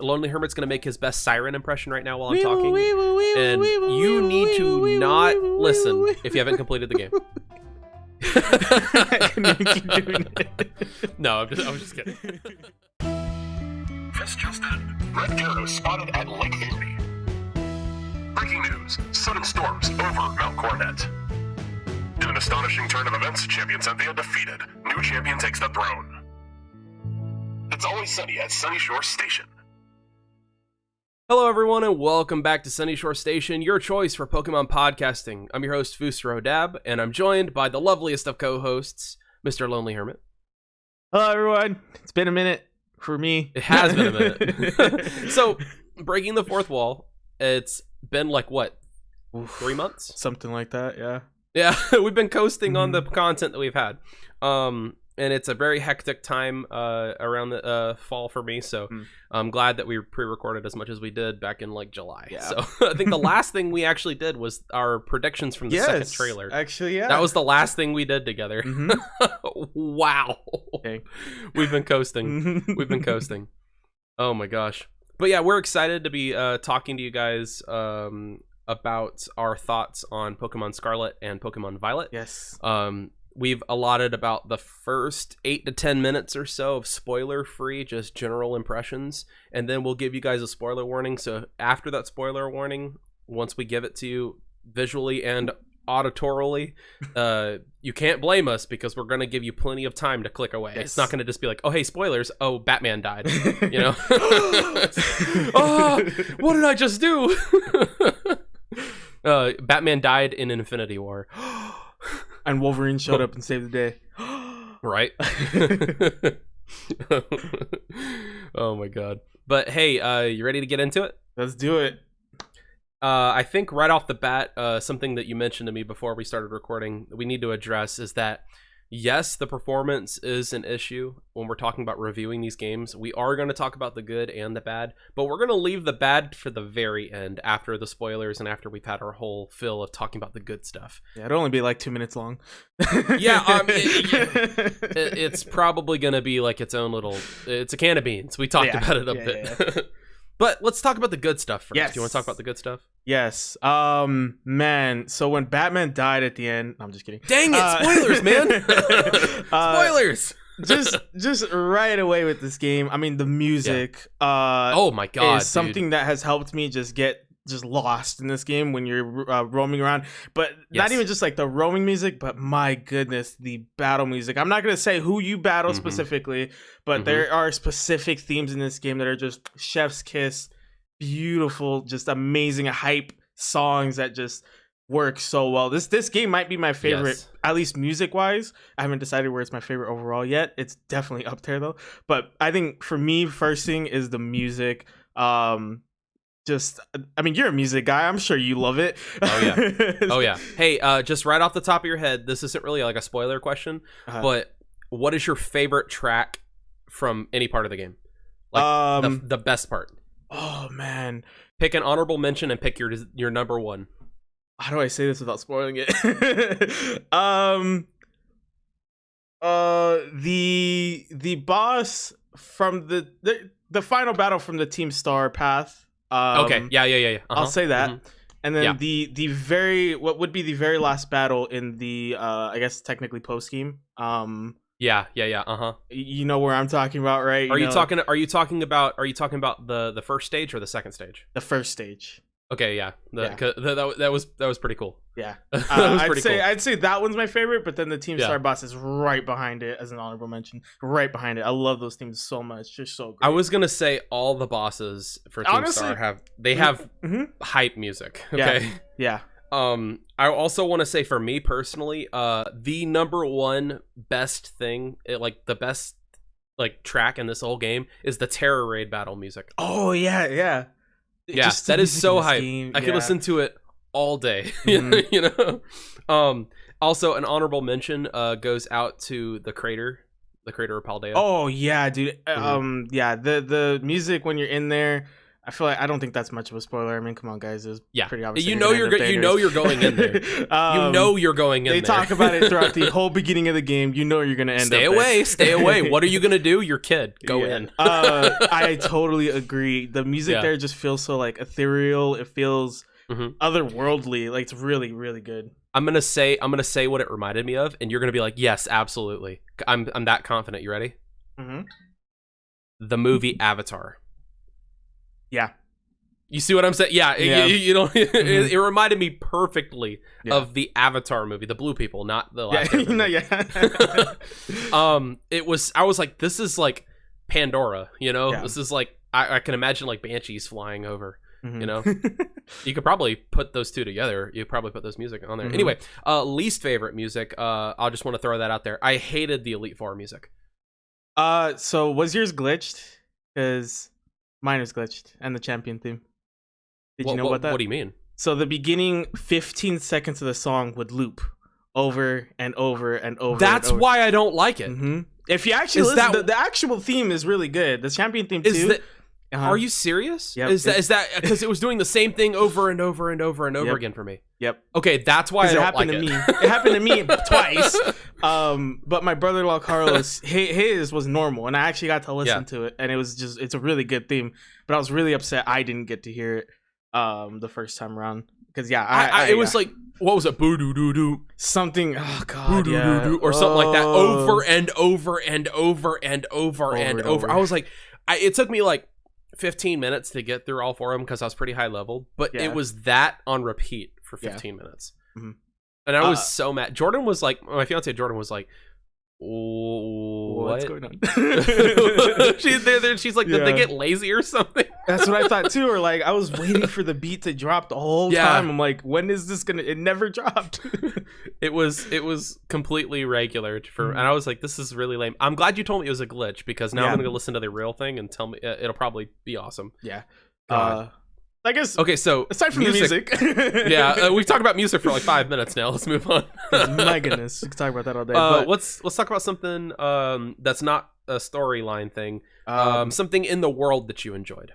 Lonely Hermit's going to make his best siren impression right now while I'm talking. And you need to not listen if you haven't completed the game. No, I was just kidding. This just in. Red Arrow spotted at Lake Awdi. Breaking news. Sudden storms over Mount Coronet. In an astonishing turn of events, Champion Cynthia defeated. New champion takes the throne. It's always sunny at Sunyshore Station. Hello everyone and welcome back to Sunyshore Station, your choice for Pokemon podcasting. I'm your host Fus Force, and I'm joined by the loveliest of co-hosts, Mr. Lonely Hermit. Hello everyone. It's been a minute for me. It has been a minute. So, breaking the fourth wall, it's been like what, 3 months? Something like that, yeah. Yeah, we've been coasting on the content that we've had. And it's a very hectic time around the fall for me, so I'm glad that we pre-recorded as much as we did back in like July. Yeah. So I think the last thing we actually did was our predictions from the second trailer. Actually, yeah. That was the last thing we did together. Wow. Okay. We've been coasting. We've been coasting. Oh my gosh. But yeah, we're excited to be talking to you guys about our thoughts on Pokemon Scarlet and Pokemon Violet. Yes. We've allotted about the first 8 to 10 minutes or so of spoiler-free, just general impressions, and then we'll give you guys a spoiler warning. So after that spoiler warning, once we give it to you visually and auditorily, you can't blame us because we're going to give you plenty of time to click away. Yes. It's not going to just be like, oh, hey, spoilers. Oh, Batman died. You know? Oh, what did I just do? Batman died in Infinity War. And Wolverine showed up and saved the day. Right? Oh my god. But hey, you ready to get into it? Let's do it. I think right off the bat, something that you mentioned to me before we started recording that we need to address is that yes, the performance is an issue when we're talking about reviewing these games. We are going to talk about the good and the bad, but we're going to leave the bad for the very end after the spoilers and after we've had our whole fill of talking about the good stuff. Yeah, it'll only be like 2 minutes long. Yeah, it's probably going to be like its own little... It's a can of beans. We talked about it a bit. Yeah. But let's talk about the good stuff first. Yes. Do you want to talk about the good stuff? Yes. Man, so when Batman died at the end... I'm just kidding. Dang it, spoilers, man! Spoilers! Just right away with this game. I mean, the music oh my god, is something that has helped me just get lost in this game when you're roaming around. But not even just like the roaming music, but my goodness, the battle music. I'm not going to say who you battle specifically, but there are specific themes in this game that are just chef's kiss, beautiful, just amazing hype songs that just work so well. This game might be my favorite, at least music wise. I haven't decided where it's my favorite overall yet. It's definitely up there though. But I think for me, first thing is the music. I mean, you're a music guy. I'm sure you love it. Oh yeah. Hey, just right off the top of your head, this isn't really like a spoiler question, but what is your favorite track from any part of the game? Like the best part. Oh man, pick an honorable mention and pick your number one. How do I say this without spoiling it? The boss from the final battle from the Team Star path. Okay. Yeah. I'll say that. And then the very what would be the very last battle in the I guess technically post game. Yeah. You know where I'm talking about, right? Are you talking about the first stage or the second stage? The first stage. Okay, yeah. That was pretty cool. Yeah. I'd say that one's my favorite, but then the Team Star boss is right behind it as an honorable mention. Right behind it. I love those themes so much. They're so great. I was gonna say all the bosses for Team Star have hype music. Okay. Yeah. I also want to say for me personally, the number one best thing, the best track in this whole game is the Terror Raid battle music. Oh yeah. Yeah, that is so hype. I could listen to it all day. You know. Also, an honorable mention goes out to the crater of Paldea. Oh yeah, dude. Yeah, the music when you're in there, I feel like I don't think that's much of a spoiler. I mean, come on, guys, it's pretty obvious. You're going in there. You're going in there. They talk about it throughout the whole beginning of the game. You're gonna end. Stay away. What are you gonna do? Your kid. Go in. I totally agree. The music there just feels so like ethereal. It feels otherworldly. Like it's really, really good. I'm gonna say what it reminded me of, and you're gonna be like, yes, absolutely. I'm that confident. You ready? Mm-hmm. The movie Avatar. Yeah. You see what I'm saying? Yeah. You know, it reminded me perfectly of the Avatar movie, the blue people, not the last. I was like, this is like Pandora. You know, this is like I can imagine like banshees flying over. You know, you could probably put those two together. You probably put those music on there. Anyway, least favorite music. I just want to throw that out there. I hated the Elite Four music. So was yours glitched? Because mine was glitched, and the champion theme. Did you know about that? What do you mean? So the beginning 15 seconds of the song would loop over and over and over. That's why I don't like it. If you actually listen, the actual theme is really good. The champion theme too. Are you serious? Yep. Is that because it was doing the same thing over and over and over and over again for me? Yep. Okay, that's why I don't like it. It happened to me twice. But my brother-in-law Carlos, his was normal, and I actually got to listen to it, and it's a really good theme. But I was really upset I didn't get to hear it the first time around because it was like, what was it? Boo doo doo doo something. Oh god, or something like that over and over and over and over and over. I was like, it took me like 15 minutes to get through all four of them because I was pretty high level, but it was that on repeat for 15 minutes. And I was so mad. Jordan was like, my fiance Jordan was like, what's going on? She's like, did they get lazy or something? That's what I thought too. Or like, I was waiting for the beat to drop the whole time. I'm like, when is this gonna? It never dropped. It was completely regular and I was like, this is really lame. I'm glad you told me it was a glitch because now I'm gonna go listen to the real thing and tell me it'll probably be awesome. Yeah. I guess. Okay, so aside from music. We've talked about music for like 5 minutes now. Let's move on. My goodness, we can talk about that all day. But let's talk about something that's not a storyline thing. Something in the world that you enjoyed.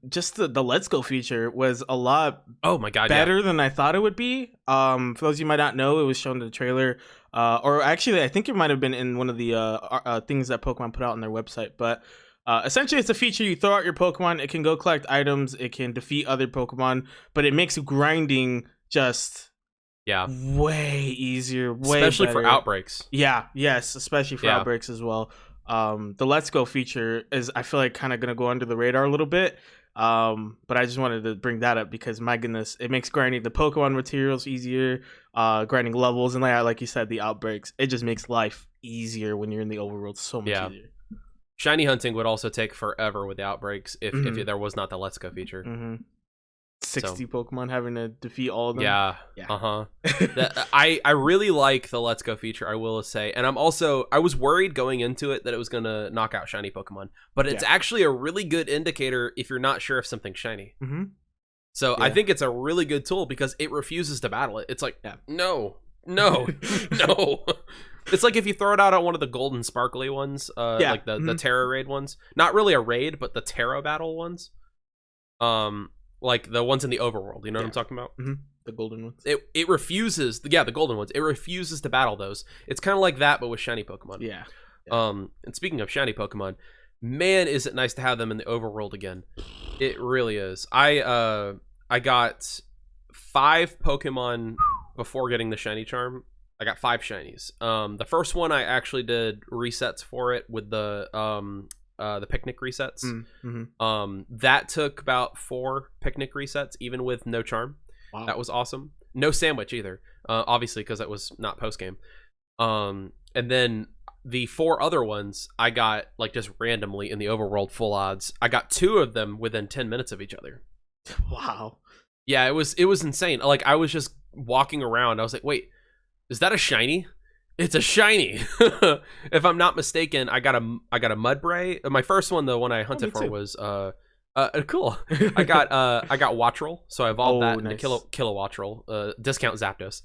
Just the Let's Go feature was a lot. Oh my god, better than I thought it would be. For those of you might not know, it was shown in the trailer. Or actually, I think it might have been in one of the things that Pokemon put out on their website, but. Essentially, it's a feature. You throw out your Pokemon, it can go collect items, it can defeat other Pokemon, but it makes grinding just way easier, especially better. For outbreaks. Especially for outbreaks as well. The Let's Go feature is, I feel like, kind of going to go under the radar a little bit, but I just wanted to bring that up because, my goodness, it makes grinding the Pokemon materials easier, grinding levels, and like you said, the outbreaks. It just makes life easier when you're in the overworld so much easier. Shiny hunting would also take forever with the outbreaks if there was not the Let's Go feature. 60 Pokemon having to defeat all of them. I really like the Let's Go feature, I will say. And I was worried going into it that it was going to knock out shiny Pokemon. But it's actually a really good indicator if you're not sure if something's shiny. So I think it's a really good tool because it refuses to battle it. It's like, no. It's like if you throw it out on one of the golden sparkly ones, like the Terra raid ones. Not really a raid, but the Terra battle ones. Like the ones in the overworld. You know what I'm talking about? The golden ones. It refuses. The golden ones. It refuses to battle those. It's kind of like that, but with shiny Pokemon. And speaking of shiny Pokemon, man, is it nice to have them in the overworld again. It really is. I got 5 Pokemon before getting the shiny charm. I got 5 shinies. The first one I actually did resets for it with the picnic resets. That took about 4 picnic resets, even with no charm. Wow. That was awesome. No sandwich either, obviously, because that was not post game. And then the 4 other ones I got like just randomly in the overworld full odds. I got 2 of them within 10 minutes of each other. Wow. Yeah, it was insane. Like I was just walking around. I was like, wait. Is that a shiny? It's a shiny. If I'm not mistaken, I got a Mudbray. My first one, the one I hunted for, was cool. I got Wattrel, so I evolved that into Kilowattrel. Discount Zapdos.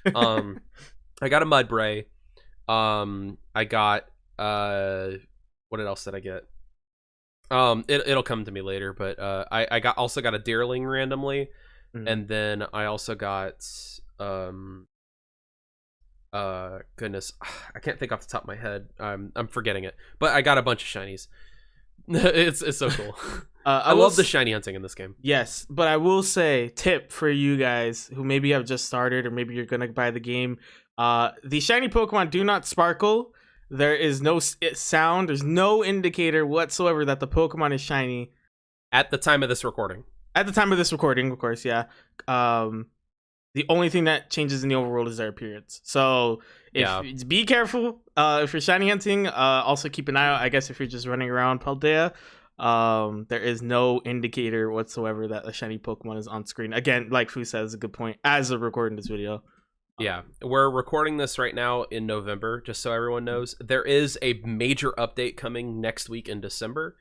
I got a Mudbray. I got what else did I get? It'll come to me later, but I also got a Deerling randomly, and then I also got goodness, I can't think off the top of my head. I'm forgetting it, but I got a bunch of shinies. It's so cool. I love the shiny hunting in this game. Yes, but I will say, tip for you guys who maybe have just started or maybe you're gonna buy the game. The shiny Pokemon do not sparkle. There is no sound. There's no indicator whatsoever that the Pokemon is shiny. At the time of this recording. At the time of this recording, of course, yeah. The only thing that changes in the overworld is their appearance. So be careful if you're shiny hunting. Also keep an eye out, I guess, if you're just running around Paldea. There is no indicator whatsoever that a shiny Pokemon is on screen. Again, like Fu says, a good point as of recording this video. Yeah, we're recording this right now in November, just so everyone knows. There is a major update coming next week in December.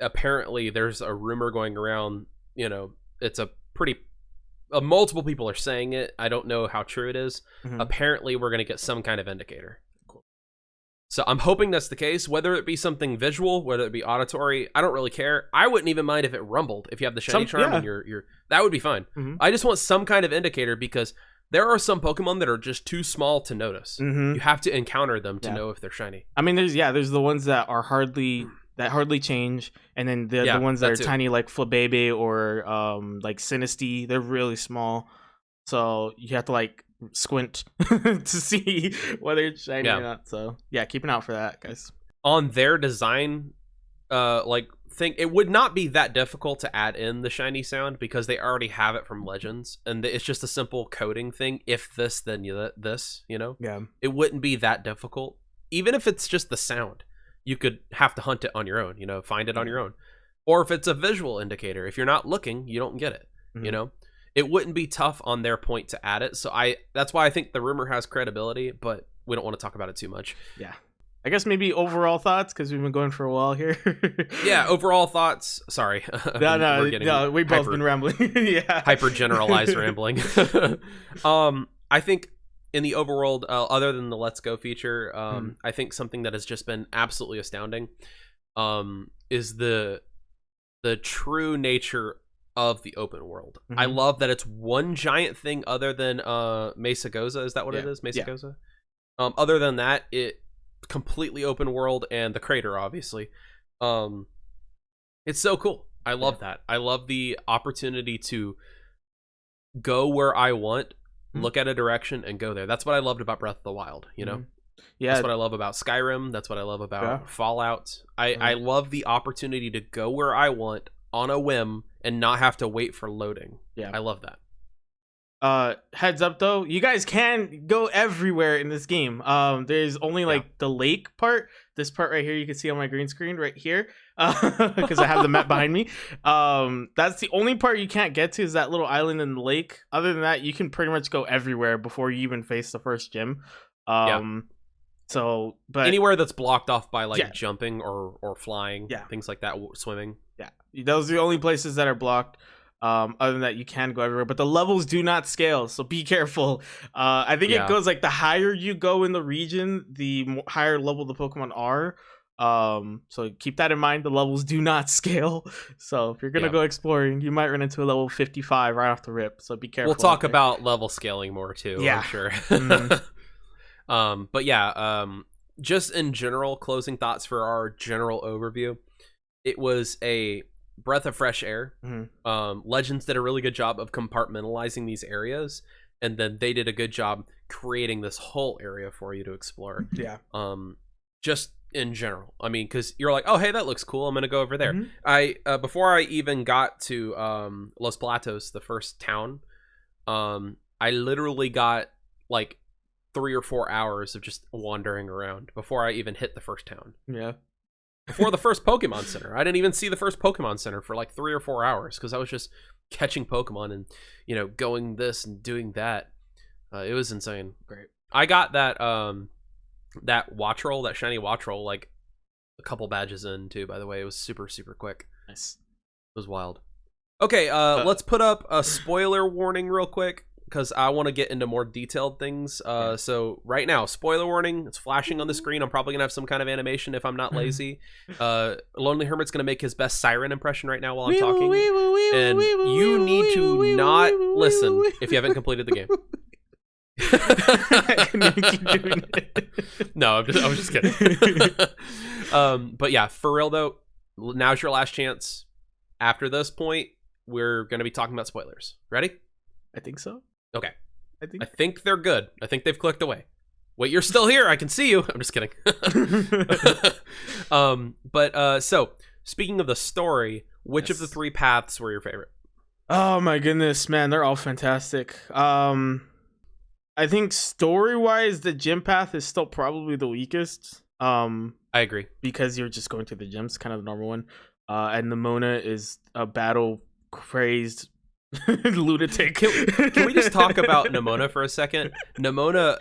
Apparently, there's a rumor going around, it's a pretty... multiple people are saying it. I don't know how true it is. Apparently, we're going to get some kind of indicator. Cool. So I'm hoping that's the case, whether it be something visual, whether it be auditory. I don't really care. I wouldn't even mind if it rumbled. If you have the shiny charm and you're that would be fine. I just want some kind of indicator because there are some Pokemon that are just too small to notice. You have to encounter them to know if they're shiny. I mean, there's the ones that are hardly change, and then the ones that are tiny, like Flabébé or like Sinistea. They're really small, so you have to like squint to see whether it's shiny or not. So yeah, keep an eye out for that, guys. On their design, thing, it would not be that difficult to add in the shiny sound because they already have it from Legends, and it's just a simple coding thing. If this, then this, Yeah, it wouldn't be that difficult. Even if it's just the sound, you could have to hunt it on your own, find it on your own. Or if it's a visual indicator, if you're not looking, you don't get it, It wouldn't be tough on their point to add it. So that's why I think the rumor has credibility, but we don't want to talk about it too much. Yeah. I guess maybe overall thoughts, because we've been going for a while here. Yeah, overall thoughts. Sorry. No, we've both been rambling. Yeah. Hyper generalized rambling. I think in the overworld, other than the Let's Go feature, I think something that has just been absolutely astounding is the true nature of the open world. I love that it's one giant thing other than Mesa Goza. Is that what it is? Mesa Goza? Other than that, it completely open world, and the crater, obviously. It's so cool. I love that. I love the opportunity to go where I want, look at a direction, and go there. That's what I loved about Breath of the Wild, Yeah, that's what I love about Skyrim. That's what I love about Fallout. I love the opportunity to go where I want on a whim and not have to wait for loading. Yeah, I love that. Heads up though, you guys can go everywhere in this game. There's only like the lake part, this part right here you can see on my green screen right here, because I have the map behind me. That's the only part you can't get to, is that little island in the lake. Other than that, you can pretty much go everywhere before you even face the first gym. So but anywhere that's blocked off by like jumping or flying, things like that, swimming, those are the only places that are blocked. Other than that, you can go everywhere, but the levels do not scale, so be careful. I think it goes like the higher you go in the region, the higher level the Pokemon are. So keep that in mind. The levels do not scale, so if you're gonna go exploring, you might run into a level 55 right off the rip, so be careful. We'll talk about level scaling more too, I'm sure. But just in general, closing thoughts for our general overview. It was a breath of fresh air. Legends did a really good job of compartmentalizing these areas, and then they did a good job creating this whole area for you to explore. Just in general, I mean, because you're like, oh hey, that looks cool, I'm gonna go over there. I before I even got to Los Platos, the first town, I literally got like 3 or 4 hours of just wandering around before I even hit the first town. Before the first Pokemon Center. I didn't even see the first Pokemon Center for like 3 or 4 hours because I was just catching Pokemon and, going this and doing that. It was insane. Great. I got that Wattrel, that shiny Wattrel, like a couple badges in too, by the way. It was super, super quick. Nice. It was wild. Okay, let's put up a spoiler warning real quick. because I want to get into more detailed things. So right now, spoiler warning, it's flashing on the screen. I'm probably going to have some kind of animation if I'm not lazy. Lonely Hermit's going to make his best siren impression right now while I'm talking. And you need to not listen if you haven't completed the game. No, I was just kidding. But yeah, for real though, now's your last chance. After this point, we're going to be talking about spoilers. Ready? I think so. Okay. I think they're good. I think they've clicked away. Wait, you're still here. I can see you. I'm just kidding. So speaking of the story, which of the 3 paths were your favorite? Oh my goodness, man, they're all fantastic. I think story-wise, the gym path is still probably the weakest. I agree. Because you're just going to the gyms, kind of the normal one. And Nemona is a battle-crazed lunatic. Can we just talk about Nemona for a second? Nemona,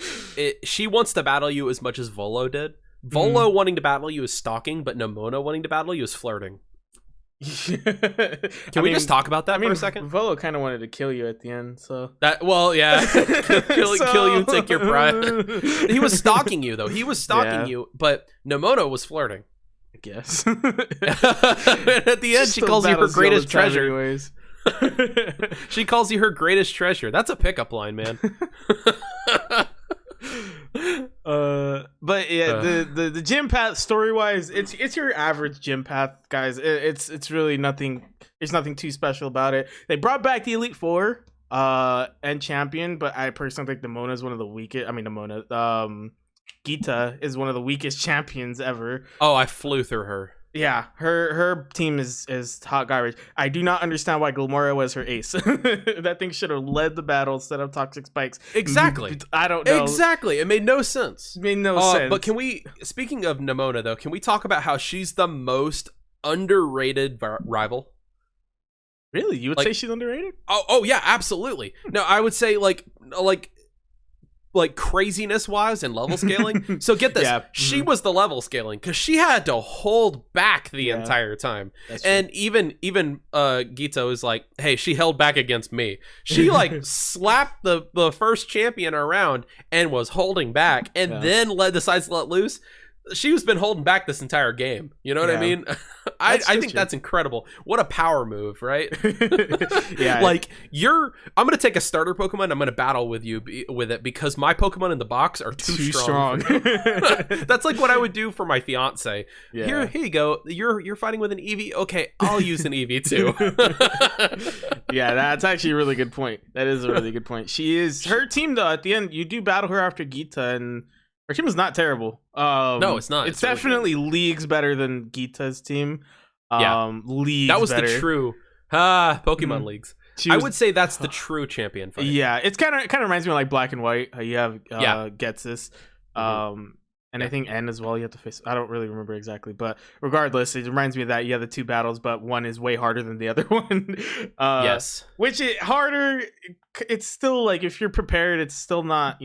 she wants to battle you as much as Volo did. Volo wanting to battle you is stalking, but Nemona wanting to battle you is flirting. Can we just talk about that for a second? Volo kind of wanted to kill you at the end, so yeah, kill you, take your pride. He was stalking you though. He was stalking you, but Nemona was flirting. I guess. At the end, she calls you her greatest treasure. Anyways. She calls you her greatest treasure. That's a pickup line, man. But yeah, the gym path story wise, it's your average gym path, guys. It's really nothing. There's nothing too special about it. They brought back the Elite Four and Champion, but I personally think Nemona is one of the weakest. I mean, Gita is one of the weakest champions ever. Oh, I flew through her. Yeah, her team is hot garbage. I do not understand why Glimmora was her ace. That thing should have led the battle instead of Toxic Spikes. Exactly. I don't know. Exactly. It made no sense. It made no sense. But speaking of Nemona, though, can we talk about how she's the most underrated rival? Really? You would say she's underrated? Oh yeah, absolutely. No, I would say like craziness wise and level scaling. So get this, she was the level scaling because she had to hold back the entire time. And even Gita was like, hey, she held back against me. She like slapped the first champion around and was holding back and then decides to let loose. She's been holding back this entire game. You know what I mean? I think that's incredible. What a power move, right? Yeah. Like I'm going to take a starter Pokemon. I'm going to battle with you with it because my Pokemon in the box are too strong. That's like what I would do for my fiance. Yeah. Here you go. You're fighting with an Eevee. Okay, I'll use an Eevee too. Yeah, that's actually a really good point. That is a really good point. Her team though. At the end, you do battle her after Gita and her team is not terrible. No, it's not. It's definitely really leagues better than Gita's team. Leagues that was better. the true Pokemon leagues. I would say that's the true champion fight. Yeah, it's kind of reminds me of like Black and White. How you have Getsis, and I think N as well. You have to face. I don't really remember exactly, but regardless, it reminds me of that. You have the 2 battles, but one is way harder than the other one. Yes, which is harder. It's still like if you're prepared, it's still not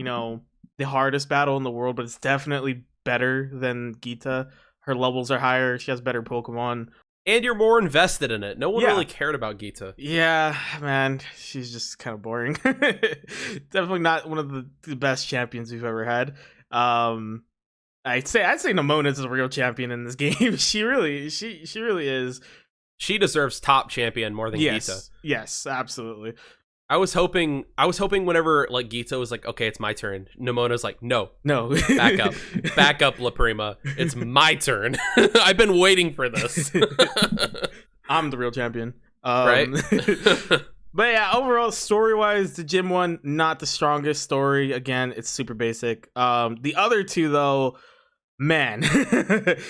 the hardest battle in the world, but it's definitely better than Gita. Her levels are higher. She has better Pokemon. And you're more invested in it. No one really cared about Gita. Yeah, man. She's just kind of boring. Definitely not one of the best champions we've ever had. I'd say Nemona is the real champion in this game. She really is. She deserves top champion more than Gita. Yes, absolutely. I was hoping whenever like Gita was like, okay, it's my turn. Nemona's like, no, back up, La Prima. It's my turn. I've been waiting for this. I'm the real champion, right? But yeah, overall story wise, the gym one not the strongest story. Again, it's super basic. The other 2 though, man.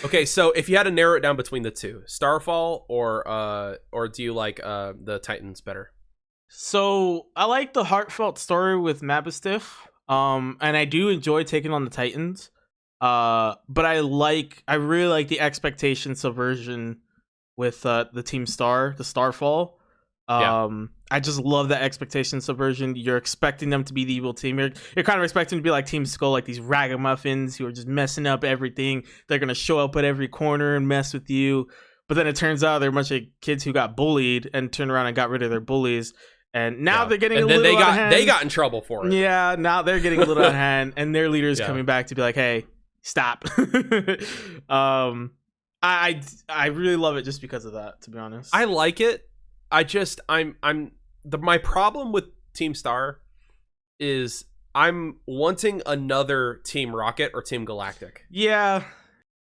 Okay, so if you had to narrow it down between the 2, Starfall or do you like the Titans better? So I like the heartfelt story with Mabistiff, and I do enjoy taking on the Titans. But I really like the expectation subversion with the Team Star, the Starfall. I just love that expectation subversion. You're expecting them to be the evil team. You're kind of expecting to be like Team Skull, like these ragamuffins who are just messing up everything. They're gonna show up at every corner and mess with you. But then it turns out they're a bunch of kids who got bullied and turned around and got rid of their bullies. And now they're getting and a then little out of hand. they got in trouble for it. Yeah, now they're getting a little out of hand, and their leader's coming back to be like, "Hey, stop." I really love it just because of that. To be honest, I like it. My problem with Team Star is I'm wanting another Team Rocket or Team Galactic. Yeah,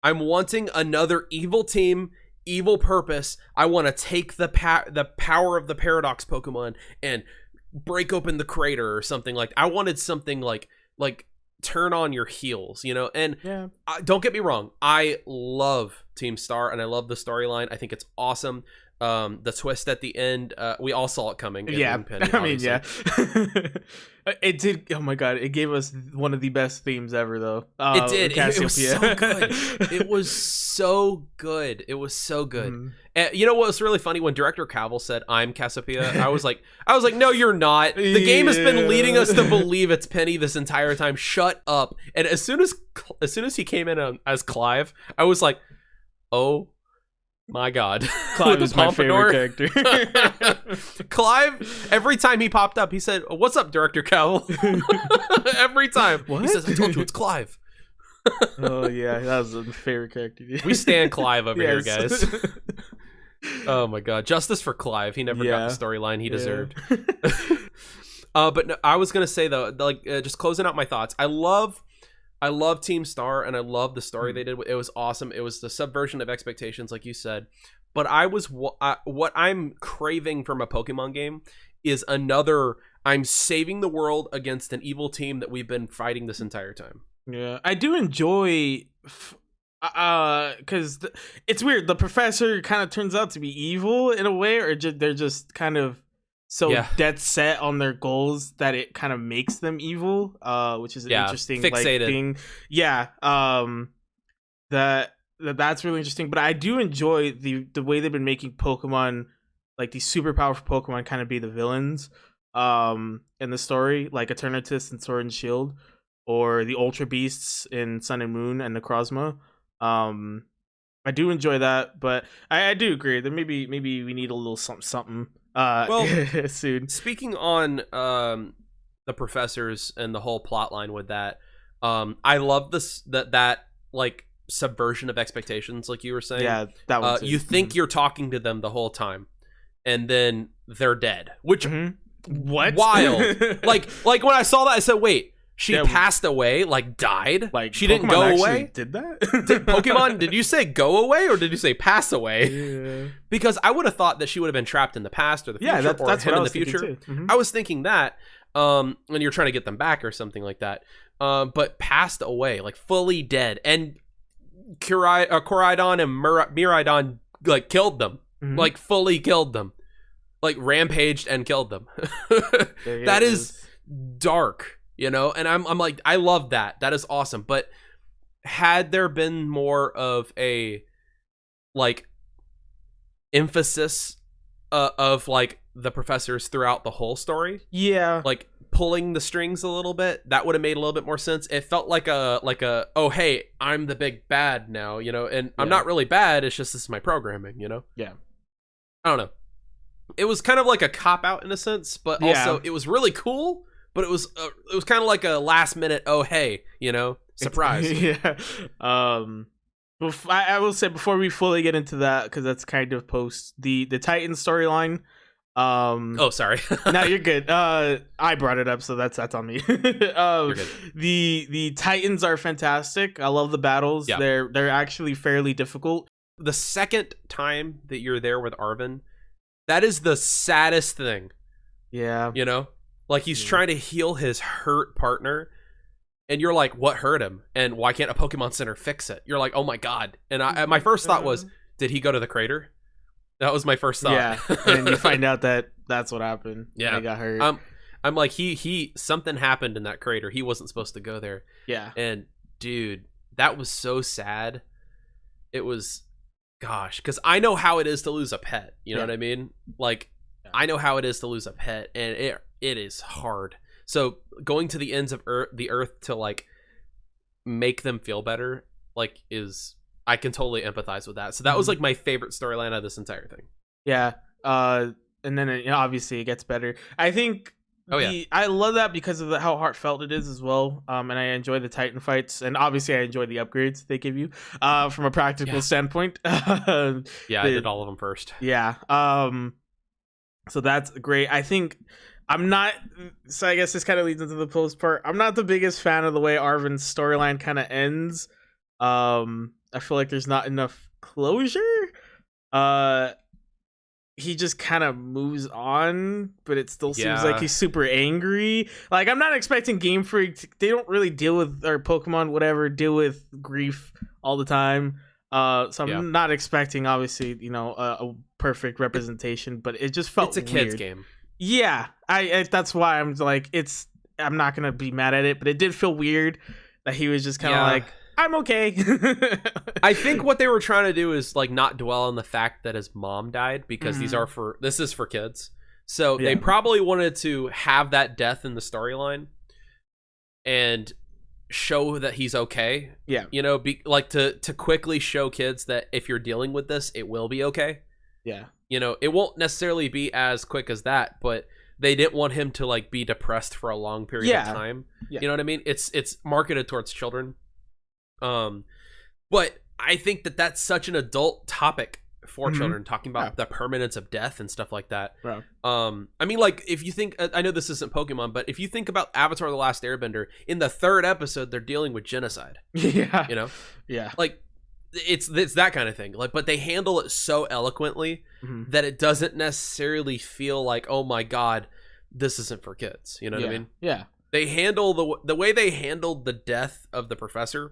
I'm wanting another evil team. Evil purpose. I want to take the power of the Paradox Pokemon and break open the crater or something like. I wanted something like turn on your heels, you know. And don't get me wrong, I love Team Star and I love the storyline. I think it's awesome. The twist at the end, we all saw it coming. Penny, I mean, yeah. It did. Oh my god, it gave us one of the best themes ever, though. It did. It was so good. It was so good. It was so good. And you know what was really funny? When Director Cavill said, "I'm Cassiopeia," I was like, "No, you're not. The game has been leading us to believe it's Penny this entire time. Shut up." And as soon as he came in as Clive, I was like, "Oh my god." Clive is my favorite character. Clive, every time he popped up, he said, "What's up, Director Cavill?" Every time. What? He says, "I told you it's Clive." Oh yeah, that was my favorite character. We stand Clive over here, guys. Oh my god, justice for Clive. He never got the storyline he deserved. But no, I was gonna say though, like just closing out my thoughts, I love Team Star and I love the story they did. It was awesome. It was the subversion of expectations, like you said. But what I'm craving from a Pokemon game is another. I'm saving the world against an evil team that we've been fighting this entire time. Yeah, I do enjoy. Because it's weird. The professor kind of turns out to be evil in a way, or they're just kind of so dead set on their goals that it kind of makes them evil. Which is an interesting fixated thing. Yeah. That's really interesting. But I do enjoy the way they've been making Pokemon, like these super powerful Pokemon, kind of be the villains. In the story, like Eternatus and Sword and Shield, or the Ultra Beasts in Sun and Moon and Necrozma. I do enjoy that, but I do agree that maybe we need a little something soon. Speaking on the professors and the whole plot line with that, I love that like subversion of expectations, like you were saying. Yeah, that one. You think you're talking to them the whole time, and then they're dead. Which what? Wild. like when I saw that, I said, wait. She passed away, like died. Like she Pokemon didn't go away. Did that? Pokemon? Did you say go away or did you say pass away? Yeah. Because I would have thought that she would have been trapped in the past or the future, or him in the future. I was thinking that. And you're trying to get them back or something like that. But passed away, like fully dead, and Koraidon and Miraidon like killed them, like fully killed them, like rampaged and killed them. That is dark. You know, and I'm like, I love that. That is awesome. But had there been more of a like emphasis of like the professors throughout the whole story, like pulling the strings a little bit, that would have made a little bit more sense. It felt like a oh hey, I'm the big bad now, you know, and I'm not really bad. It's just this is my programming, you know. Yeah, I don't know. It was kind of like a cop out in a sense, but also it was really cool. But it was kind of like a last minute, oh hey, you know, surprise. Yeah. I will say before we fully get into that, because that's kind of post the Titan storyline. Oh, sorry. No, you're good. I brought it up, so that's on me. You're good. The Titans are fantastic. I love the battles. Yeah. They're actually fairly difficult. The second time that you're there with Arven, that is the saddest thing. Yeah. You know? Like, he's trying to heal his hurt partner, and you're like, what hurt him? And why can't a Pokemon Center fix it? You're like, oh my god. And my first thought was, did he go to the crater? That was my first thought. Yeah, and you find out that that's what happened. Yeah. He got hurt. I'm like, he something happened in that crater. He wasn't supposed to go there. Yeah. And, dude, that was so sad. It was, gosh, because I know how it is to lose a pet. You know what I mean? Like, I know how it is to lose a pet, and it is hard. So going to the ends of the earth to like make them feel better, like I can totally empathize with that. So that was like my favorite storyline of this entire thing. Yeah. and then obviously it gets better. I think. I love that because of how heartfelt it is as well. And I enjoy the Titan fights, and obviously I enjoy the upgrades they give you from a practical standpoint. I did all of them first. Yeah. So that's great. I think I'm not. So I guess this kind of leads into the post part. I'm not the biggest fan of the way Arvin's storyline kind of ends. I feel like there's not enough closure. He just kind of moves on, but it still seems like he's super angry. Like, I'm not expecting Game Freak. They don't really deal with, or Pokemon, whatever, deal with grief all the time. So I'm not expecting, obviously, a perfect representation, but it just felt It's a kid's game. Yeah, I that's why I'm like, I'm not going to be mad at it, but it did feel weird that he was just kind of like, I'm okay. I think what they were trying to do is like not dwell on the fact that his mom died, because this is for kids. So they probably wanted to have that death in the storyline and show that he's okay. Yeah. To quickly show kids that if you're dealing with this, it will be okay. Yeah. It won't necessarily be as quick as that, but they didn't want him to like be depressed for a long period of time. Yeah. You know what I mean? It's marketed towards children. But I think that that's such an adult topic for children, talking about the permanence of death and stuff like that. Right. I mean, like, if you think, I know this isn't Pokemon, but if you think about Avatar: The Last Airbender, in the 3rd episode, they're dealing with genocide. Yeah. Yeah. Like, it's that kind of thing. Like, but they handle it so eloquently that it doesn't necessarily feel like, oh my God, this isn't for kids. You know what I mean? Yeah. They handle the way they handled the death of the professors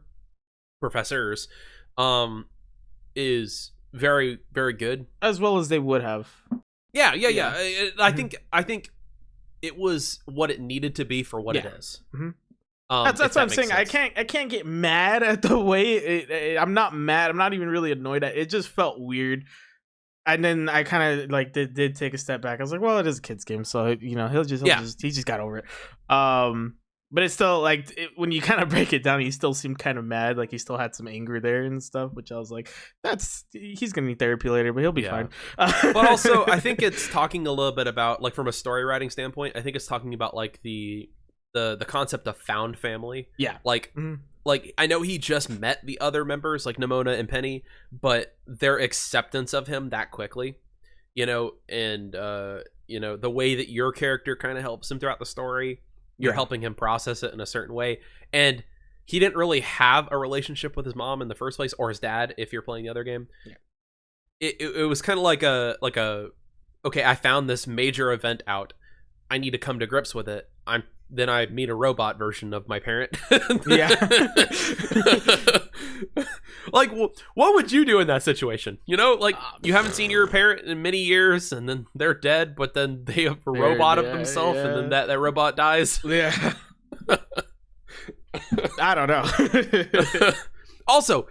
is very, very good, as well as they would have. Yeah. I think it was what it needed to be for what it is. That's what I'm saying. Sense. I can't get mad at the way I'm not mad. I'm not even really annoyed at it. It just felt weird. And then I kind of like did take a step back. I was like, well, it is a kid's game, so he just got over it. But it's still like when you kind of break it down, he still seemed kind of mad. Like he still had some anger there and stuff, which I was like, he's gonna need therapy later, but he'll be fine. But also, I think it's talking a little bit about, like, from a story writing standpoint, I think it's talking about like the concept of found family. Yeah. Like, like, I know he just met the other members, like Nimona and Penny, but their acceptance of him that quickly, and the way that your character kind of helps him throughout the story. You're helping him process it in a certain way. And he didn't really have a relationship with his mom in the first place, or his dad, if you're playing the other game. Yeah. It was kind of like a okay, I found this major event out. I need to come to grips with it. Then I meet a robot version of my parent. Yeah. Like, what would you do in that situation? Like, you haven't seen your parent in many years, and then they're dead, but then they have a robot of themselves, and then that robot dies. Yeah. I don't know. Also,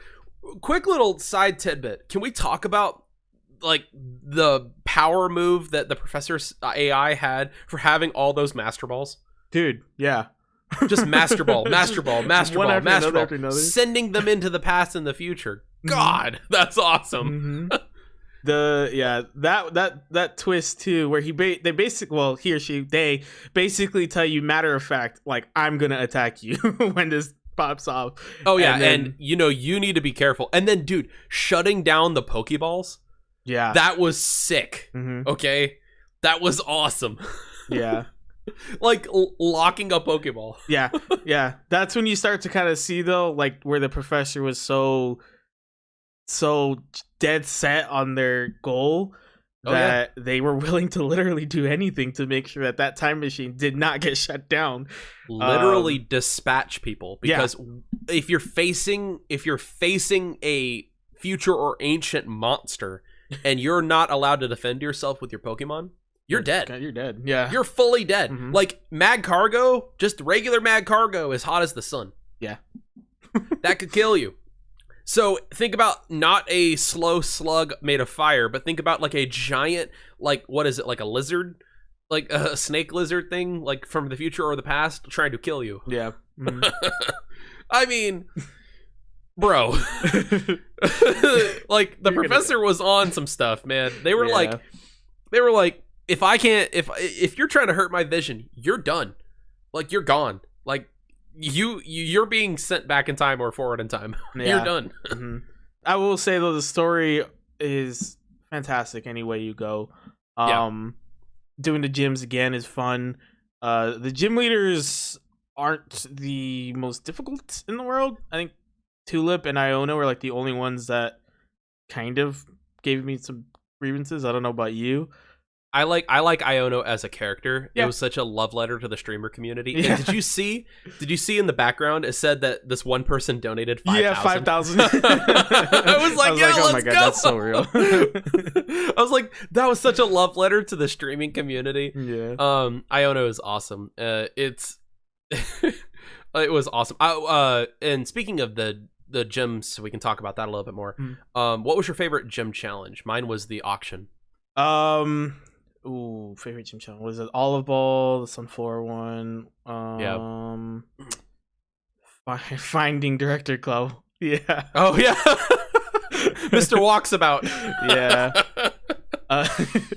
quick little side tidbit. Can we talk about, like, the power move that the professor's AI had for having all those Master Balls? Dude, yeah. Just Master Ball, sending them into the past and the future. God, that's awesome. That twist too, where they basically tell you matter of fact, like, I'm gonna attack you when this pops off. Oh yeah, and you need to be careful. And then, dude, shutting down the Pokeballs. Yeah, that was sick. Okay, that was awesome. Yeah. Like locking a Pokeball. Yeah. That's when you start to kind of see, though, like, where the professor was so dead set on their goal that they were willing to literally do anything to make sure that time machine did not get shut down. Literally dispatch people, because if you're facing a future or ancient monster and you're not allowed to defend yourself with your Pokemon, you're dead. You're dead. Yeah. You're fully dead. Like, Mag Cargo, just regular Mag Cargo, is hot as the sun. Yeah. That could kill you. So think about not a slow slug made of fire, but think about like a giant, like, what is it, like a lizard? Like a snake lizard thing, like from the future or the past, trying to kill you. Yeah. I mean, bro. Like, the professor was on some stuff, man. They were like, if you're trying to hurt my vision, you're done. Like, you're gone. Like, you're being sent back in time or forward in time. You're done. Mm-hmm. I will say though, the story is fantastic any way you go. Doing the gyms again is fun. The gym leaders aren't the most difficult in the world. I think Tulip and Iono were like the only ones that kind of gave me some grievances. I don't know about you. I like Iono as a character. Yeah. It was such a love letter to the streamer community. Yeah. And did you see in the background it said that this one person donated 5,000? Yeah, 5,000. I was like, oh let's my god, go. that's so real. I was like, that was such a love letter to the streaming community. Yeah. Iono is awesome. It was awesome. And speaking of the gyms, so we can talk about that a little bit more. What was your favorite gym challenge? Mine was the auction. Favorite gym challenge was it Olive Ball, the Sunflower one. Finding Director Club. Yeah. Oh yeah. Mr. Walksabout. Yeah.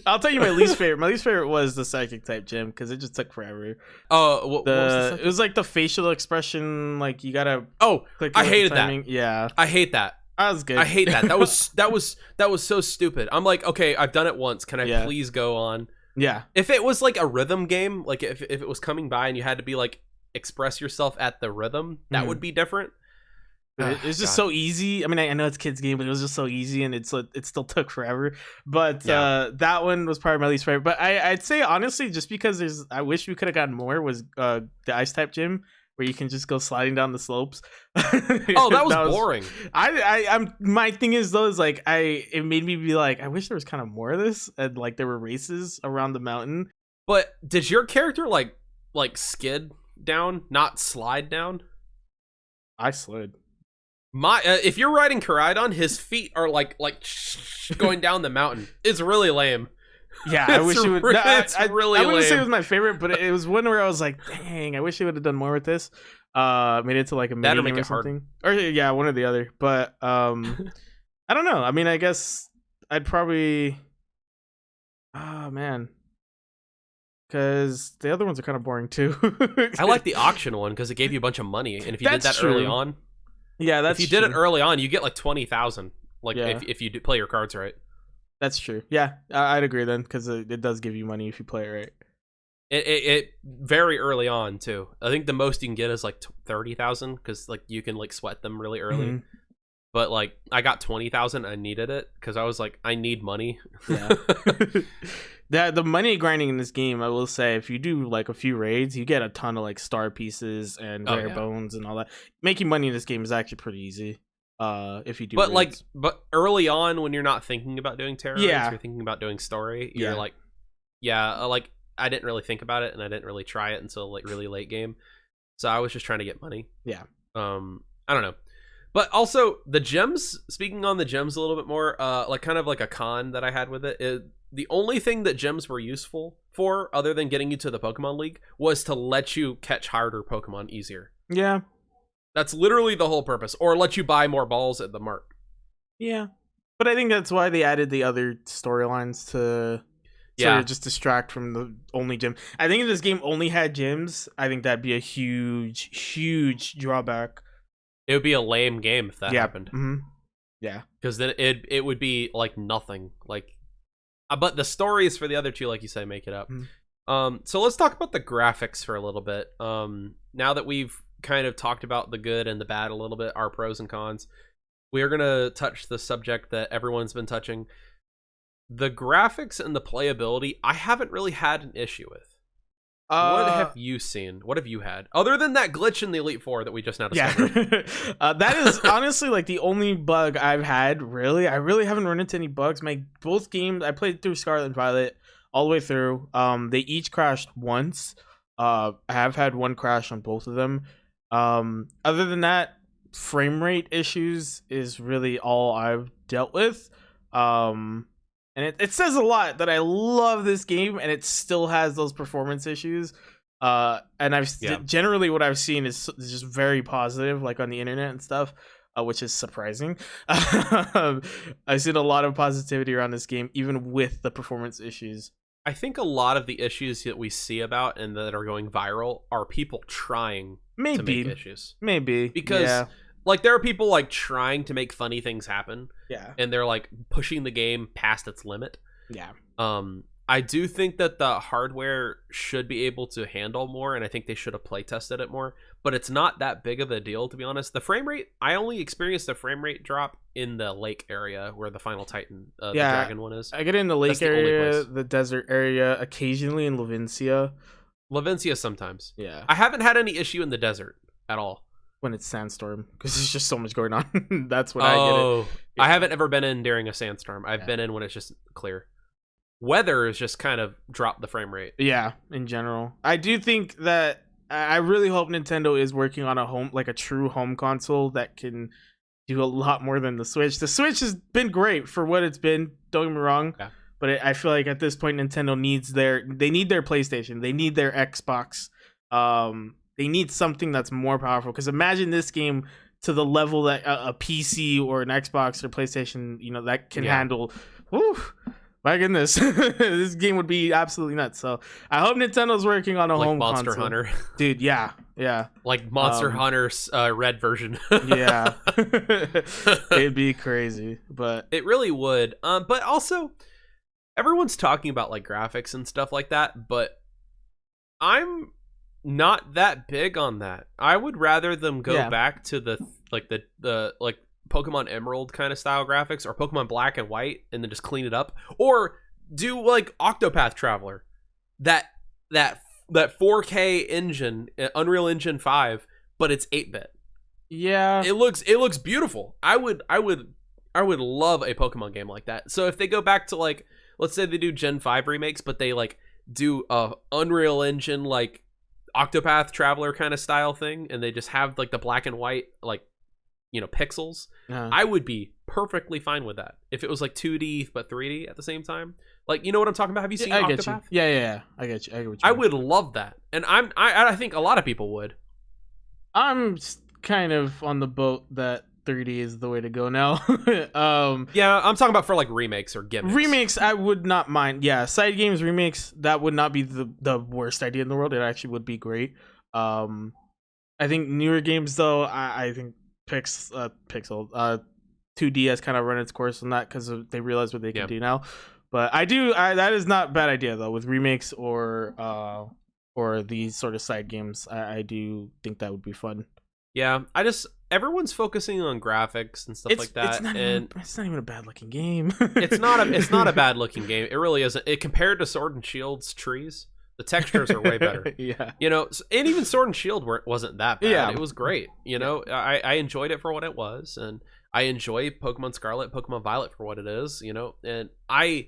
I'll tell you my least favorite. My least favorite was the psychic type gym because it just took forever. Oh, what was it was like the facial expression, like you gotta. Oh, click I hated that. Yeah, I hate that. That was good. I hate that. That was so stupid. I'm like, okay, I've done it once. Can I please go on? Yeah. If it was like a rhythm game, like if it was coming by and you had to be like express yourself at the rhythm, that would be different. It's just so easy. I mean, I know it's a kids game, but it was just so easy, and it still took forever. But that one was probably my least favorite. But I'd say honestly, just because I wish we could have gotten more, was the ice type gym where you can just go sliding down the slopes. Oh, that was boring. I'm my thing is though is like it made me be like, I wish there was kind of more of this, and like there were races around the mountain. But did your character like skid down, not slide down? I slid. If you're riding Koraidon, his feet are like going down the mountain. It's really lame. Yeah, I wish it would. It's really I wouldn't lame. say it was my favorite, but it was one where I was like, dang, I wish they would have done more with this. Made it to like a mini game or something. Or yeah, one or the other. But I don't know. I mean, I guess I'd probably. Oh man. Because the other ones are kind of boring too. I like the auction one because it gave you a bunch of money, and if you did that early on. Yeah, that's if you did it early on, you get like 20,000. Like Yeah. if you play your cards right. That's true. Yeah, I'd agree then because it does give you money if you play it right. It very early on too. I think the most you can get is like 30,000 because like you can like sweat them really early. Mhm. But like I got 20,000. I needed it because I was like, I need money. Yeah. The money grinding in this game, I will say, if you do like a few raids, you get a ton of like star pieces and rare bones and all that. Making money in this game is actually pretty easy. If you do, but raids. but early on when you're not thinking about doing tarot, Yeah. raids, you're thinking about doing story. You're like, like I didn't really think about it and I didn't really try it until like really late game. So I was just trying to get money. Yeah. I don't know. But also the gems, speaking on the gems a little bit more, like kind of like a con that I had with it, the only thing that gems were useful for, other than getting you to the Pokemon League, was to let you catch harder Pokemon easier. Yeah. That's literally the whole purpose, or let you buy more balls at the mart. Yeah. But I think that's why they added the other storylines to sort of just distract from the only gym. I think if this game only had gyms, I think that'd be a huge, huge drawback. It would be a lame game if that happened. Mm-hmm. Yeah. Because then it would be like nothing. Like, but the stories for the other two, like you say, make it up. Mm-hmm. So let's talk about the graphics for a little bit. Now that we've kind of talked about the good and the bad a little bit, our pros and cons, we are going to touch the subject that everyone's been touching. The graphics and the playability, I haven't really had an issue with. What have you seen? What have you had? Other than that glitch in the Elite Four that we just now discovered. Yeah. That is honestly like the only bug I've had, really. I really haven't run into any bugs. Both games, I played through Scarlet and Violet all the way through. They each crashed once. I have had one crash on both of them. Other than that, frame rate issues is really all I've dealt with. And it says a lot that I love this game and it still has those performance issues. And generally what I've seen is just very positive, like on the internet and stuff, which is surprising. I've seen a lot of positivity around this game, even with the performance issues. I think a lot of the issues that we see about and that are going viral are people trying to make issues. Maybe. Because like there are people like trying to make funny things happen. Yeah. And they're like pushing the game past its limit. Yeah. I do think that the hardware should be able to handle more, and I think they should have play tested it more, but it's not that big of a deal, to be honest. The frame rate, I only experienced a frame rate drop in the lake area where the Final Titan, the dragon one is. I get in the lake area, the desert area, occasionally in Levincia. Levincia sometimes. Yeah. I haven't had any issue in the desert at all. When it's sandstorm, because there's just so much going on. That's when I get it. Yeah. I haven't ever been in during a sandstorm. I've been in when it's just clear. Weather has just kind of dropped the frame rate. Yeah, in general. I do think that I really hope Nintendo is working on a true home console that can do a lot more than the Switch. The Switch has been great for what it's been, don't get me wrong. Yeah. But I feel like at this point Nintendo needs their PlayStation, they need their Xbox. They need something that's more powerful, because imagine this game to the level that a PC or an Xbox or PlayStation, that can handle. Whew, my goodness, this game would be absolutely nuts. So I hope Nintendo's working on a home Monster console. Hunter, dude. Yeah, like Monster Hunter's red version. Yeah, it'd be crazy, but it really would. But also, everyone's talking about like graphics and stuff like that, but I'm not that big on that. I would rather them go back to the Pokemon Emerald kind of style graphics, or Pokemon Black and White, and then just clean it up, or do like Octopath Traveler, that 4K engine, Unreal Engine 5, but it's 8-bit. Yeah, it looks beautiful. I would love a Pokemon game like that. So if they go back to like, let's say they do Gen 5 remakes, but they like do a Unreal Engine like Octopath Traveler kind of style thing, and they just have like the black and white like pixels, I would be perfectly fine with that if it was like 2D but 3D at the same time. Like, you know what I'm talking about? Have you seen Octopath? Yeah. I get you. I would love that, and I think a lot of people would. I'm kind of on the boat that 3D is the way to go now. Yeah, I'm talking about for like remakes or gimmicks. Remakes, I would not mind. Yeah, side games remakes, that would not be the worst idea in the world. It actually would be great. I think newer games though, I think Pixel 2D has kind of run its course on that, because they realize what they can do now. But that is not a bad idea though, with remakes or these sort of side games. I do think that would be fun. Yeah, everyone's focusing on graphics and stuff like that, it's not even a bad looking game. It's not a bad looking game. It really isn't. It compared to Sword and Shield's trees, the textures are way better. Yeah, and even Sword and Shield wasn't that bad. Yeah, it was great. I enjoyed it for what it was, and I enjoy Pokemon Scarlet, Pokemon Violet for what it is. And I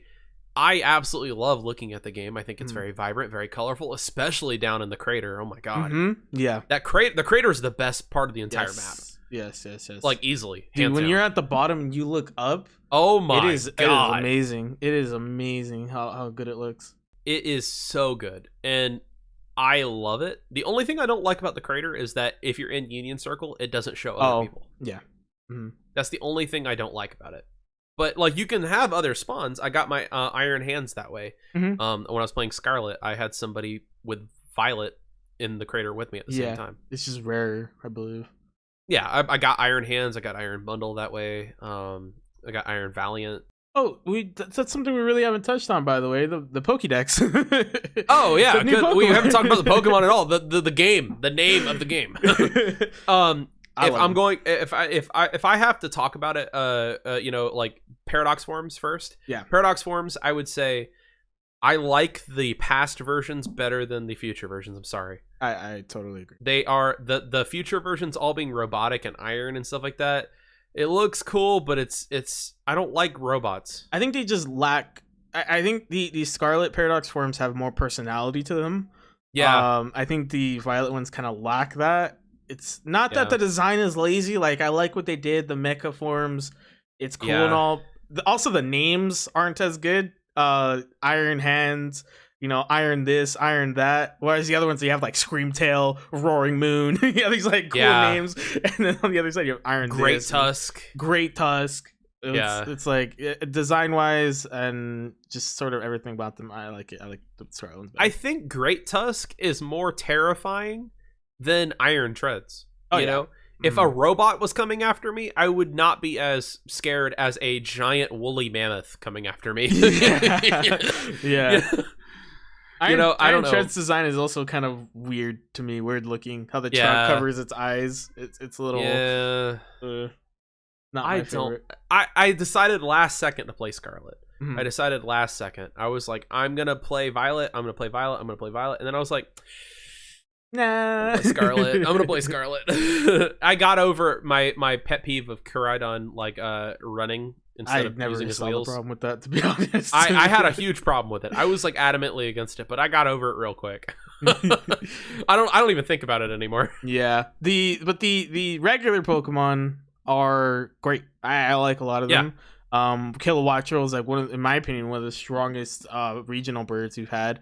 absolutely love looking at the game. I think it's very vibrant, very colorful, especially down in the crater. Oh my god. Mm-hmm. Yeah. The crater is the best part of the entire map. Yes. Like easily. Dude, when you're at the bottom and you look up, oh my god. It is amazing. It is amazing how good it looks. It is so good. And I love it. The only thing I don't like about the crater is that if you're in Union Circle, it doesn't show other people. Yeah. Mm-hmm. That's the only thing I don't like about it. But like, you can have other spawns. I got my Iron Hands that way. Mm-hmm. When I was playing Scarlet, I had somebody with Violet in the crater with me at the same time. It's just rare, I believe. Yeah, I got Iron Hands. I got Iron Bundle that way. I got Iron Valiant. Oh, that's something we really haven't touched on, by the way. The Pokédex. Oh yeah, we haven't talked about the Pokemon at all. The game, the name of the game. If I have to talk about it, like Paradox Forms first. Yeah. Paradox Forms, I would say I like the past versions better than the future versions. I'm sorry. I totally agree. They are the future versions all being robotic and iron and stuff like that. It looks cool, but it's I don't like robots. I think they just lack. I think the Scarlet Paradox Forms have more personality to them. Yeah. I think the Violet ones kind of lack that. It's not that the design is lazy. Like, I like what they did. The mecha forms, it's cool and all. Also, the names aren't as good. Iron Hands, Iron this, Iron that. Whereas the other ones, you have like Screamtail, Roaring Moon. You have these like cool names. And then on the other side, you have Iron Great this, Tusk. Great Tusk. It's like design wise and just sort of everything about them. I like it. I like the Scarlet ones better. I think Great Tusk is more terrifying than Iron Treads. You know, if a robot was coming after me, I would not be as scared as a giant woolly mammoth coming after me. Yeah. Iron Tread's design is also kind of weird to me. Weird looking. How the truck covers its eyes. It's a little. Yeah. Not my favorite. I decided last second to play Scarlet. Mhm. I decided last second. I was like, I'm gonna play Violet. I'm gonna play Violet. I'm gonna play Violet. And then I was like, nah. Scarlet. I'm gonna play Scarlet. I got over my pet peeve of Kuridon running instead of using his wheels. I never saw a problem with that, to be honest. I had a huge problem with it. I was like adamantly against it, but I got over it real quick. I don't even think about it anymore. Yeah. The regular Pokemon are great. I like a lot of them. Kilowattrel is like in my opinion, one of the strongest regional birds we've had.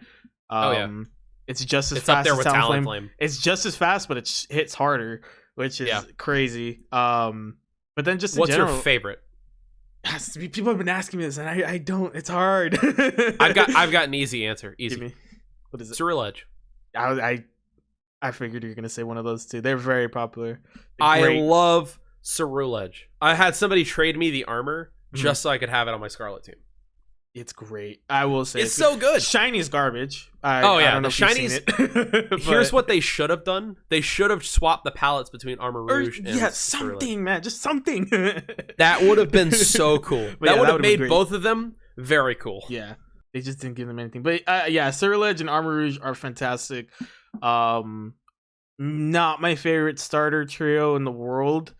It's just as fast up there as with Talonflame. It's just as fast, but it hits harder, which is crazy. But then just in what's general, your favorite? People have been asking me this, and I don't. It's hard. I've got an easy answer. Easy. Give me. What is it? Ceruledge. I figured you were gonna say one of those two. They're very popular. I love Ceruledge. I had somebody trade me the armor just so I could have it on my Scarlet team. It's great. I will say it's so good. Shiny's garbage. I don't know the shinies. Here's what they should have done. They should have swapped the palettes between Armor Rouge and something, man. Just something. That would have been so cool. That would have made both of them very cool. Yeah. They just didn't give them anything. But Ceruledge and Armor Rouge are fantastic. Not my favorite starter trio in the world.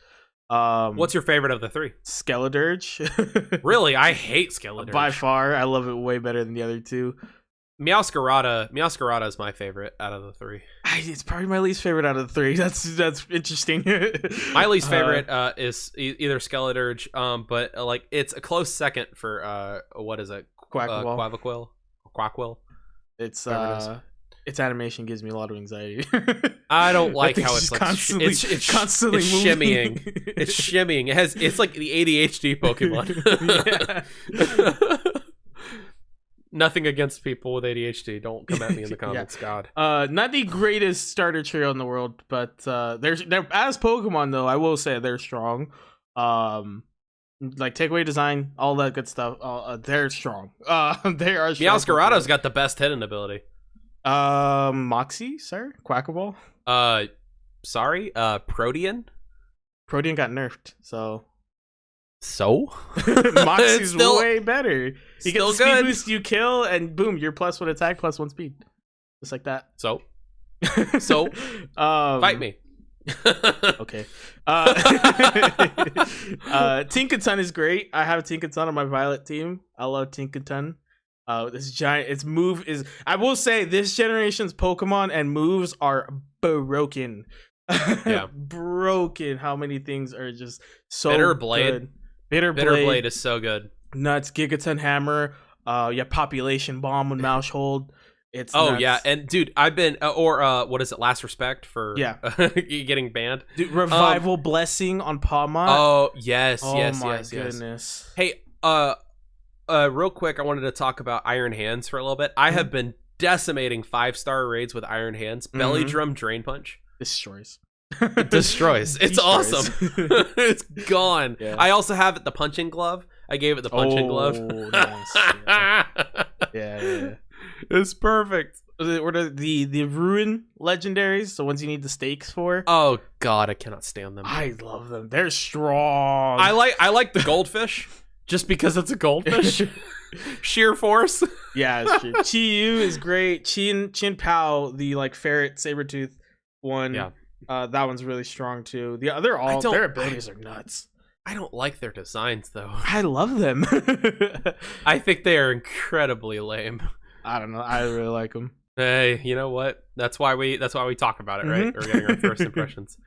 What's your favorite of the three? Skeledirge. Really? I hate Skeledirge. By far. I love it way better than the other two. Meowscarada is my favorite out of the three. It's probably my least favorite out of the three. That's interesting. My least favorite is either Skeledirge, but like it's a close second for what is it? Quaquaquil. Its animation gives me a lot of anxiety. I don't like how it's like constantly it's shimmying. It's shimmying. It's like the ADHD Pokemon. Nothing against people with ADHD. Don't come at me in the comments. God. Not the greatest starter trio in the world, but they're as Pokemon though. I will say they're strong. Like takeaway design, all that good stuff. They're strong. They are. Meowscarada's got the best hidden ability. Moxie, sir? Quackaball? Sorry, Protean? Protean got nerfed, so Moxie's way better. You get the speed good. boost, you kill, and boom, you're +1 attack, +1 speed. Just like that. So fight me. Okay. Tinkaton is great. I have Tinkaton on my Violet team. I love Tinkaton. This giant, its move is. I will say this generation's Pokemon and moves are broken. Yeah, broken. How many things are just so Bitter Blade. Good. Bitter Blade is so good. Nuts. Gigaton Hammer. Population Bomb with Maushold. It's nuts. Yeah, and dude, I've been what is it? Last Respect for getting banned. Dude, Revival Blessing on Pawmot. Oh yes, my goodness. Hey, real quick, I wanted to talk about Iron Hands for a little bit. I have been decimating 5-star raids with Iron Hands. Belly Drum, Drain Punch. Destroys. It destrows. It's awesome. It's gone. Yeah. I also have it the punching glove. I gave it the punching glove. Nice. Yeah. It's perfect. What are the Ruin legendaries? So ones you need the stakes for. Oh god, I cannot stand them. I love them. They're strong. I like the goldfish. Just because it's a goldfish. Sheer force. Yeah, it's true. Chi-Yu is great. Chin Pao, the like ferret Sabretooth one. Yeah. That one's really strong too. Their abilities are nuts. I don't like their designs though. I love them. I think they are incredibly lame. I don't know. I really like them. Hey, you know what? That's why we talk about it, right? We're getting our first impressions.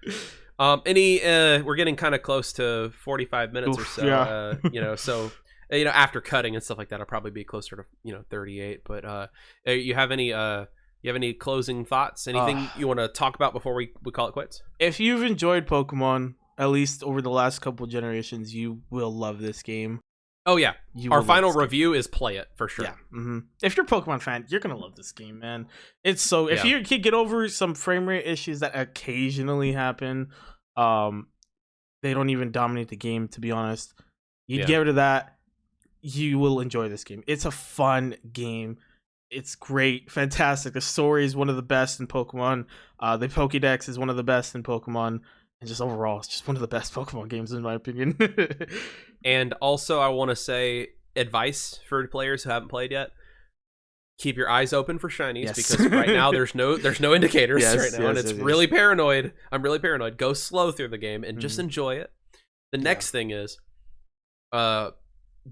We're getting kind of close to 45 minutes or so. Yeah. So after cutting and stuff like that, I'll probably be closer to 38. But you have any closing thoughts? Anything you want to talk about before we call it quits? If you've enjoyed Pokemon at least over the last couple generations, you will love this game. Oh yeah, You our will final love this review is play it for sure. Yeah. If you're a Pokemon fan, you're gonna love this game, man. It's so if Yeah. you can get over some frame rate issues that occasionally happen, they don't even dominate the game. To be honest, you Yeah. get rid of that, you will enjoy this game. It's a fun game. It's great, fantastic. The story is one of the best in Pokemon. The Pokédex is one of the best in Pokemon. And just overall, it's just one of the best Pokemon games in my opinion. And also, I want to say advice for players who haven't played yet: keep your eyes open for shinies, Yes. because right now there's no indicators Yes, right now, and yes, it's yes, really yes. paranoid. I'm really paranoid. Go slow through the game and just Mhm. enjoy it. The next thing is,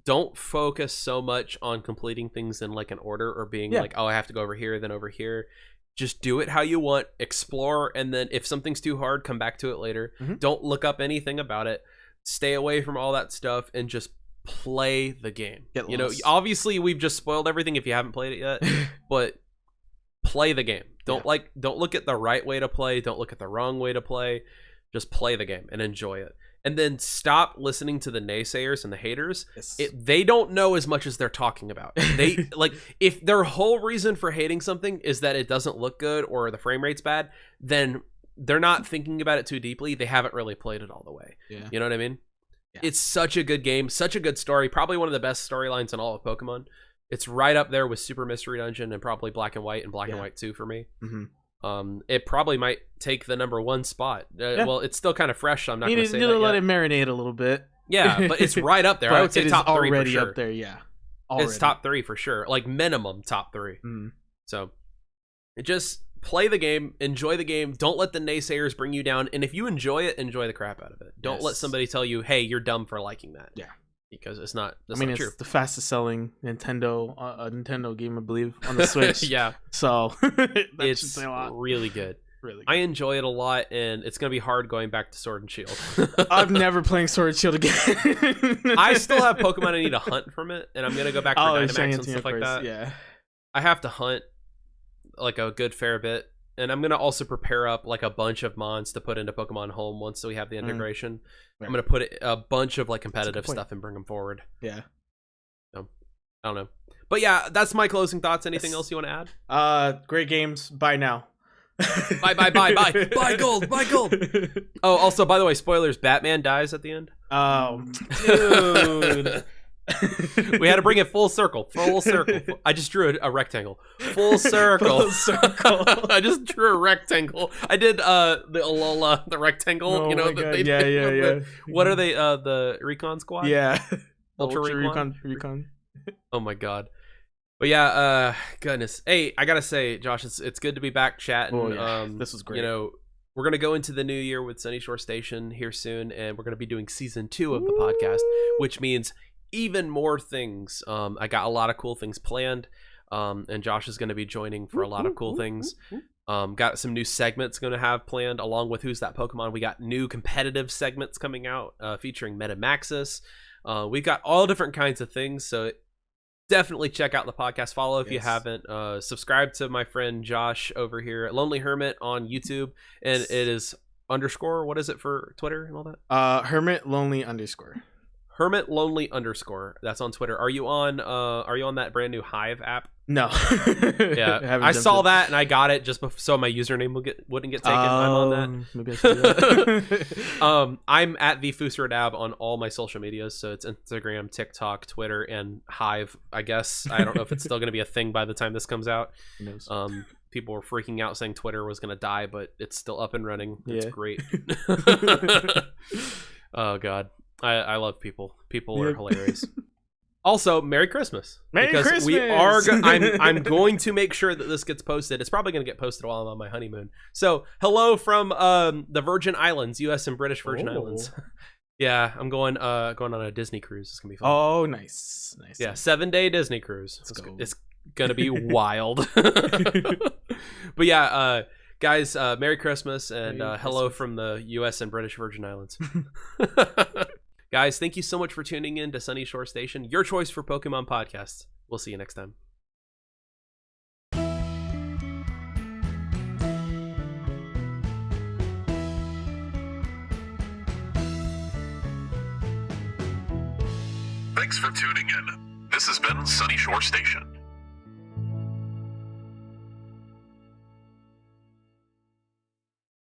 don't focus so much on completing things in like an order or being Yeah. like, oh, I have to go over here, then over here. Just do it how you want, explore, and then if something's too hard, come back to it later. Mhm. Don't look up anything about it. Stay away from all that stuff and just play the game. Get You know, lost. obviously we've just spoiled everything if you haven't played it yet, but play the game. Don't look at the right way to play, don't look at the wrong way to play. Just play the game and enjoy it. And then stop listening to the naysayers and the haters. Yes. They don't know as much as they're talking about. They like, if their whole reason for hating something is that it doesn't look good or the frame rate's bad, then they're not thinking about it too deeply. They haven't really played it all the way. Yeah. You know what I mean? Yeah. It's such a good game, such a good story, probably one of the best storylines in all of Pokemon. It's right up there with Super Mystery Dungeon and probably Black and White and Black and White 2 for me. It probably might take the #1 spot. Well, it's still kind of fresh, so I'm not going to say You that need to let yet. it marinate a little bit. Yeah, but it's right up there. I But would say it is top 3 for already sure. up there. Yeah, It's top 3 for sure, like minimum top 3. So just play the game, enjoy the game. Don't let the naysayers bring you down. And if you enjoy it, enjoy the crap out of it. Don't let Yes. somebody tell you, "Hey, you're dumb for liking that." Yeah. Because it's not. That's I mean, not it's true. the fastest selling Nintendo game, I believe, on the Switch. Yeah, So that should it's say a lot. really good. Really, I enjoy it a lot, and it's gonna be hard going back to Sword and Shield. I'm never playing Sword and Shield again. I still have Pokemon I need to hunt from it, and I'm gonna go back for Dynamax and stuff like that. Yeah. I have to hunt like a good fair bit, and I'm gonna also prepare up like a bunch of mons to put into Pokemon Home once we have the integration. Right. I'm gonna put a bunch of like That's a competitive good point. stuff and bring them forward. Yeah. I don't know, but yeah, that's my closing thoughts. Anything Yes. else you want to add? Great games. Bye now. Buy gold. Oh, also, by the way, spoilers: Batman dies at the end. Oh, dude. We had to bring it full circle. I just drew a rectangle. Full circle. Full circle. I just drew a rectangle. I did the Alola, the rectangle. Oh you know, my that God. they Yeah, did yeah, with yeah. What are they? The Recon Squad. Yeah. Ultra Recon. Oh my God. But yeah, goodness. Hey, I gotta say, Josh, it's good to be back chatting. Oh, yeah. This was great. You know, we're gonna go into the new year with Sunyshore Station here soon, and we're gonna be doing season 2 of the podcast, which means even more things. I got a lot of cool things planned, and Josh is gonna be joining for a lot of cool things. Got some new segments gonna have planned along with Who's That Pokemon. We got new competitive segments coming out featuring Metamaxis. We've got all different kinds of things, so definitely check out the podcast. Follow if you haven't. Subscribe to my friend Josh over here at Lonely Hermit on YouTube, and it is _ what is it for Twitter and all that? Hermit Lonely _ Hermit Lonely _ that's on Twitter. Are you on that brand new Hive app? No. Yeah, I saw that and I got it just so my username wouldn't get taken. I'm on that. Maybe I should do that. I'm at the Fusradab on all my social medias, so it's Instagram, TikTok, Twitter, and Hive. I guess I don't know if it's still going to be a thing by the time this comes out. Who knows? People were freaking out saying Twitter was going to die, but it's still up and running. It's Yeah. great. Oh God, I love people. People are hilarious. Also, Merry Christmas. Merry because we Christmas! are I'm going to make sure that this gets posted. It's probably going to get posted while I'm on my honeymoon. So, hello from the Virgin Islands, US and British Virgin Islands. Yeah, I'm going on a Disney cruise. It's going to be fun. Oh, nice. Yeah, 7-day Disney cruise. It's going to be wild. But yeah, guys, Merry Christmas and Merry hello Christmas. from the US and British Virgin Islands. Guys, thank you so much for tuning in to Sunyshore Station, your choice for Pokemon podcasts. We'll see you next time. Thanks for tuning in. This has been Sunyshore Station.